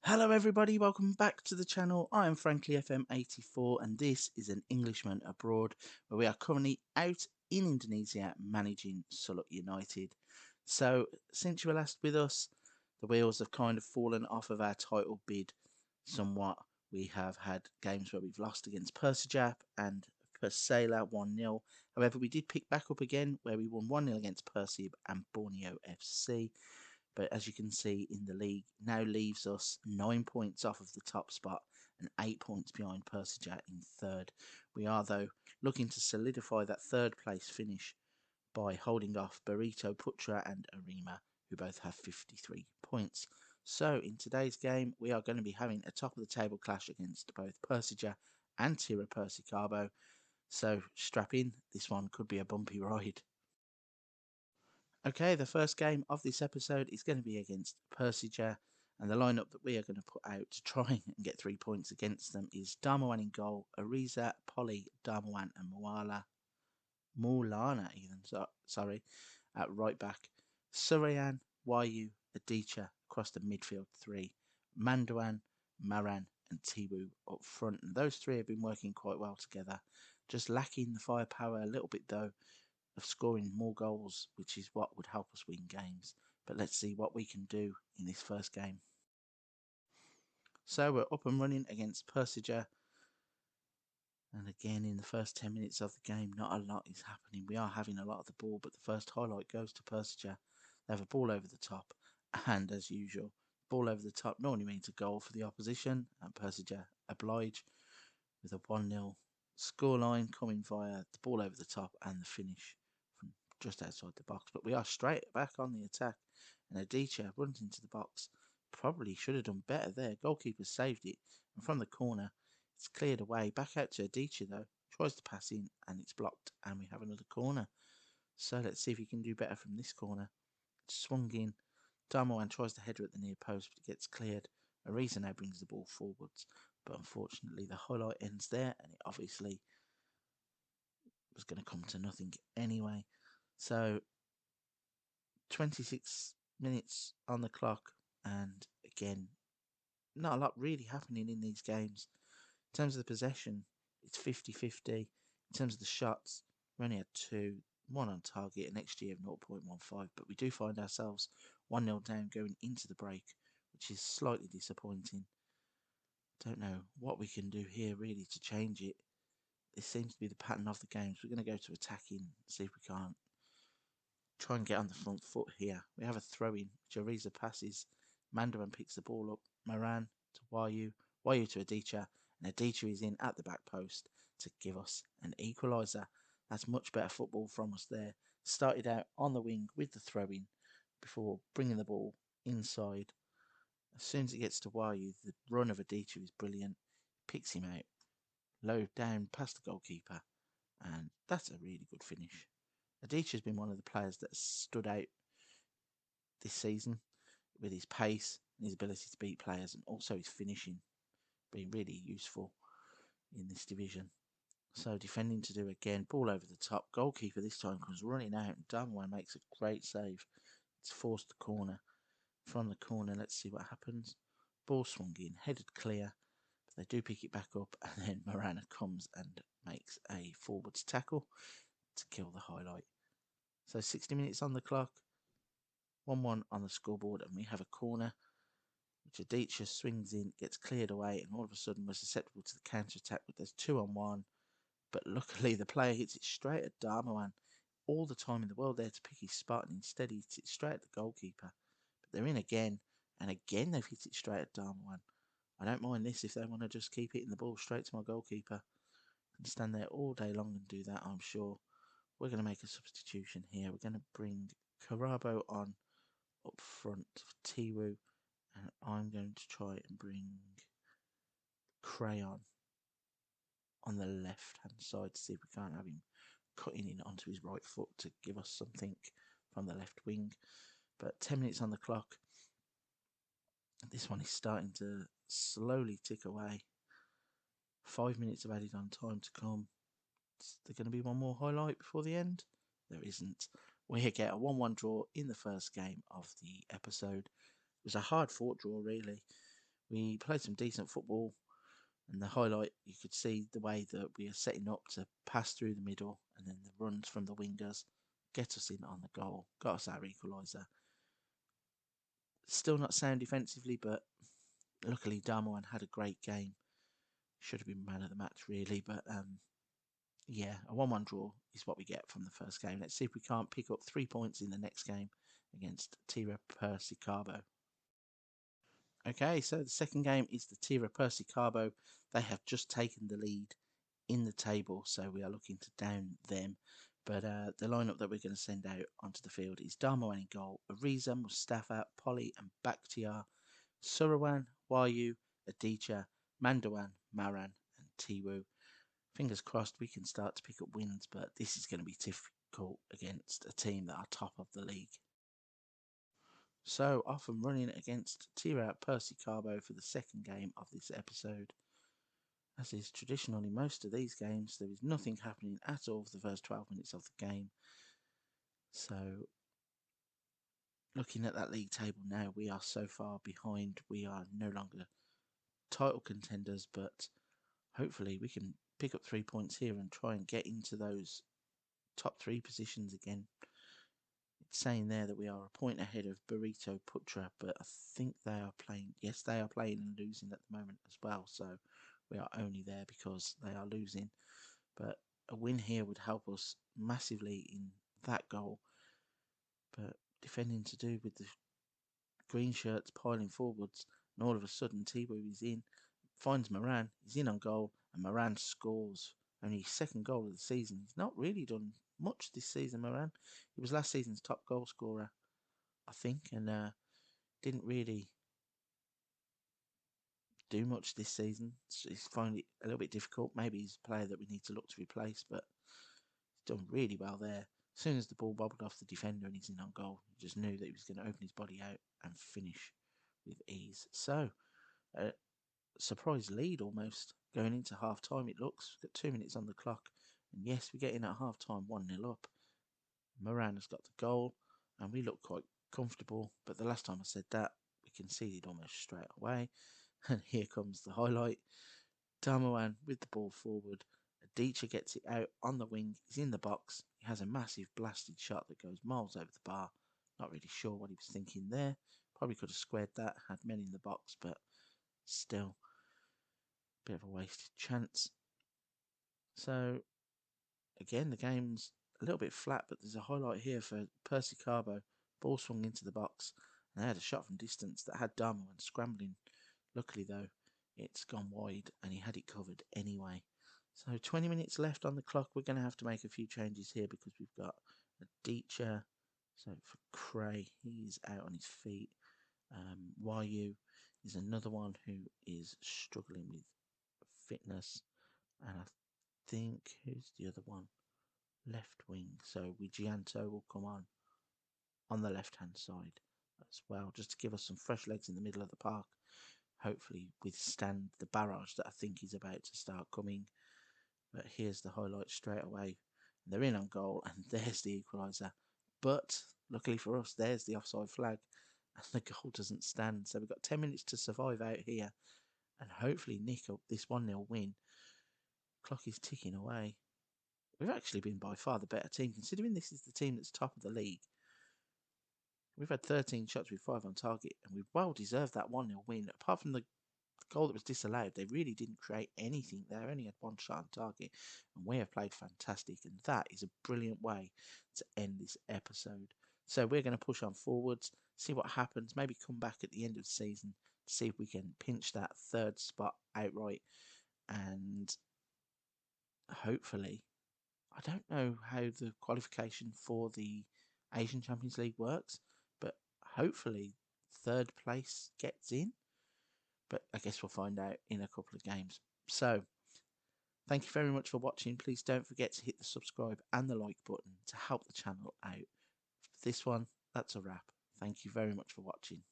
Hello everybody, welcome back to the channel. I am frankly FM84 and this is An Englishman Abroad, where we are currently out in Indonesia managing Sulut United. So since you were last with us, the wheels have kind of fallen off of our title bid somewhat. We have had games where we've lost against Persijap and Persela 1-0. However, we did pick back up again where we won 1-0 against Persib and Borneo FC. But as you can see in the league, now leaves us 9 points off of the top spot and 8 points behind Persija in third. We are, though, looking to solidify that third place finish by holding off Barito, Putra and Arima, who both have 53 points. So in today's game, we are going to be having a top of the table clash against both Persija and Tira Persikabo. So strap in, this one could be a bumpy ride. Okay, the first game of this episode is going to be against Persija, and the lineup that we are going to put out to try and get 3 points against them is Darmawan in goal, Ariza, Polly, Darmawan, and Mulana even, sorry, at right back, Surayan, Wayu, Adicha across the midfield three, Manduan, Maran, and Tiwu up front. And those three have been working quite well together, just lacking the firepower a little bit though of scoring more goals, which is what would help us win games. But let's see what we can do in this first game. So we're up and running against Persija. And again, in the first 10 minutes of the game, not a lot is happening. We are having a lot of the ball, but the first highlight goes to Persija. They have a ball over the top, and as usual, ball over the top normally means a goal for the opposition, and Persija oblige with a 1-0 scoreline coming via the ball over the top and the finish from just outside the box. But we are straight back on the attack, and Adicha runs into the box. Probably should have done better there. Goalkeeper saved it, and from the corner, it's cleared away. Back out to Adicha though. Tries to pass in, and it's blocked, and we have another corner. So let's see if he can do better from this corner. It's swung in. Darmowan tries to header at the near post, but it gets cleared. Ariza now brings the ball forwards, but unfortunately the highlight ends there, and it obviously was going to come to nothing anyway. So 26 minutes on the clock, and again, not a lot really happening in these games. In terms of the possession, it's 50-50. In terms of the shots, we only had 2, 1 on target, an XG of 0.15, but we do find ourselves 1-0 down going into the break, which is slightly disappointing. Don't know what we can do here really to change it. This seems to be the pattern of the games. We're going to go to attacking, see if we can't try and get on the front foot here. We have a throw-in. Jariza passes. Mandarin picks the ball up. Moran to Wayu. Wayu to Adicha. And Adicha is in at the back post to give us an equaliser. That's much better football from us there. Started out on the wing with the throw-in before bringing the ball inside. As soon as it gets to Wayu, the run of Adicha is brilliant. Picks him out. Low down past the goalkeeper. And that's a really good finish. Adicha has been one of the players that has stood out this season with his pace and his ability to beat players, and also his finishing being really useful in this division. So defending to do again, ball over the top. Goalkeeper this time comes running out, and Darmaway makes a great save. It's forced the corner. From the corner, let's see what happens. Ball swung in, headed clear, but they do pick it back up, and then Morana comes and makes a forwards tackle to kill the highlight. So 60 minutes on the clock, 1-1 on the scoreboard, and we have a corner which Adicha swings in, gets cleared away, and all of a sudden we're susceptible to the counter-attack, but there's 2-on-1. But luckily the player hits it straight at Darmawan. All the time in the world there to pick his spot, and instead he hits it straight at the goalkeeper. But they're in again, and again they've hit it straight at Darmawan. I don't mind this if they want to just keep hitting the ball straight to my goalkeeper. I can stand there all day long and do that, I'm sure. We're going to make a substitution here. We're going to bring Karabo on up front for Tiwu, and I'm going to try and bring Crayon on the left hand side to see if we can't have him cutting in onto his right foot to give us something from the left wing. But 10 minutes on the clock. This one is starting to slowly tick away. 5 minutes of added on time to come. Is there going to be one more highlight before the end? There isn't. We get a 1-1 draw in the first game of the episode. It was a hard fought draw really. We played some decent football, and the highlight, you could see the way that we are setting up to pass through the middle, and then the runs from the wingers get us in on the goal, got us our equaliser. Still not sound defensively, but luckily Darmowan had a great game. Should have been man of the match, really, but yeah, a 1-1 draw is what we get from the first game. Let's see if we can't pick up 3 points in the next game against Tira Persicarbo. Okay, so the second game is the Tira Persicarbo. They have just taken the lead in the table, so we are looking to down them. But the lineup that we're going to send out onto the field is Darmowan in goal, Ariza, Mustafa, Polly and Bakhtiar, Surawan, Wayu, Adicha, Mandawan, Maran and Tiwu. Fingers crossed we can start to pick up wins, but this is going to be difficult against a team that are top of the league. So off and running against Tira Persicarbo for the second game of this episode. As is traditional in most of these games, there is nothing happening at all for the first 12 minutes of the game. So looking at that league table now, we are so far behind. We are no longer title contenders, but hopefully we can pick up 3 points here and try and get into those top 3 positions again. It's saying there that we are a point ahead of Burrito Putra, but I think they are playing, yes, they are playing and losing at the moment as well, so we are only there because they are losing. But a win here would help us massively in that goal. But defending to do with the green shirts piling forwards, and all of a sudden Tibu is in, finds Moran, he's in on goal, and Moran scores. Only his second goal of the season. He's not really done much this season, Moran. He was last season's top goal scorer, I think, and didn't really do much this season. He's finding it a little bit difficult. Maybe he's a player that we need to look to replace, but he's done really well there. As soon as the ball bobbled off the defender and he's in on goal, you just knew that he was going to open his body out and finish with ease. So, surprise lead almost going into half time. It looks, we've got 2 minutes on the clock, and yes, we get in at half time 1-0 up. Moran has got the goal and we look quite comfortable, but the last time I said that we conceded almost straight away. And here comes the highlight. Darmowan with the ball forward, Adicha gets it out on the wing, he's in the box, he has a massive blasted shot that goes miles over the bar. Not really sure what he was thinking there, probably could have squared that, had men in the box, but still, bit of a wasted chance. So, again, the game's a little bit flat, but there's a highlight here for Persicarbo. Ball swung into the box, and they had a shot from distance that had Darmowan scrambling. Luckily, though, it's gone wide, and he had it covered anyway. So 20 minutes left on the clock. We're going to have to make a few changes here because we've got a Deecher. So for Cray, he's out on his feet. Wayu is another one who is struggling with fitness. And I think, who's the other one? Left wing. So Wigianto will come on the left-hand side as well, just to give us some fresh legs in the middle of the park. Hopefully withstand the barrage that I think is about to start coming. But here's the highlight straight away. They're in on goal, and there's the equaliser. But luckily for us, there's the offside flag, and the goal doesn't stand. So we've got 10 minutes to survive out here, and hopefully nick up this 1-0 win. Clock is ticking away. We've actually been by far the better team, considering this is the team that's top of the league. We've had 13 shots with 5 on target, and we've well deserved that 1-0 win. Apart from the goal that was disallowed, they really didn't create anything there. Only had 1 shot on target, and we have played fantastic, and that is a brilliant way to end this episode. So we're going to push on forwards, see what happens, maybe come back at the end of the season to see if we can pinch that 3rd spot outright, and hopefully, I don't know how the qualification for the Asian Champions League works, but hopefully 3rd place gets in. But I guess we'll find out in a couple of games. So, thank you very much for watching. Please don't forget to hit the subscribe and the like button to help the channel out. For this one, that's a wrap. Thank you very much for watching.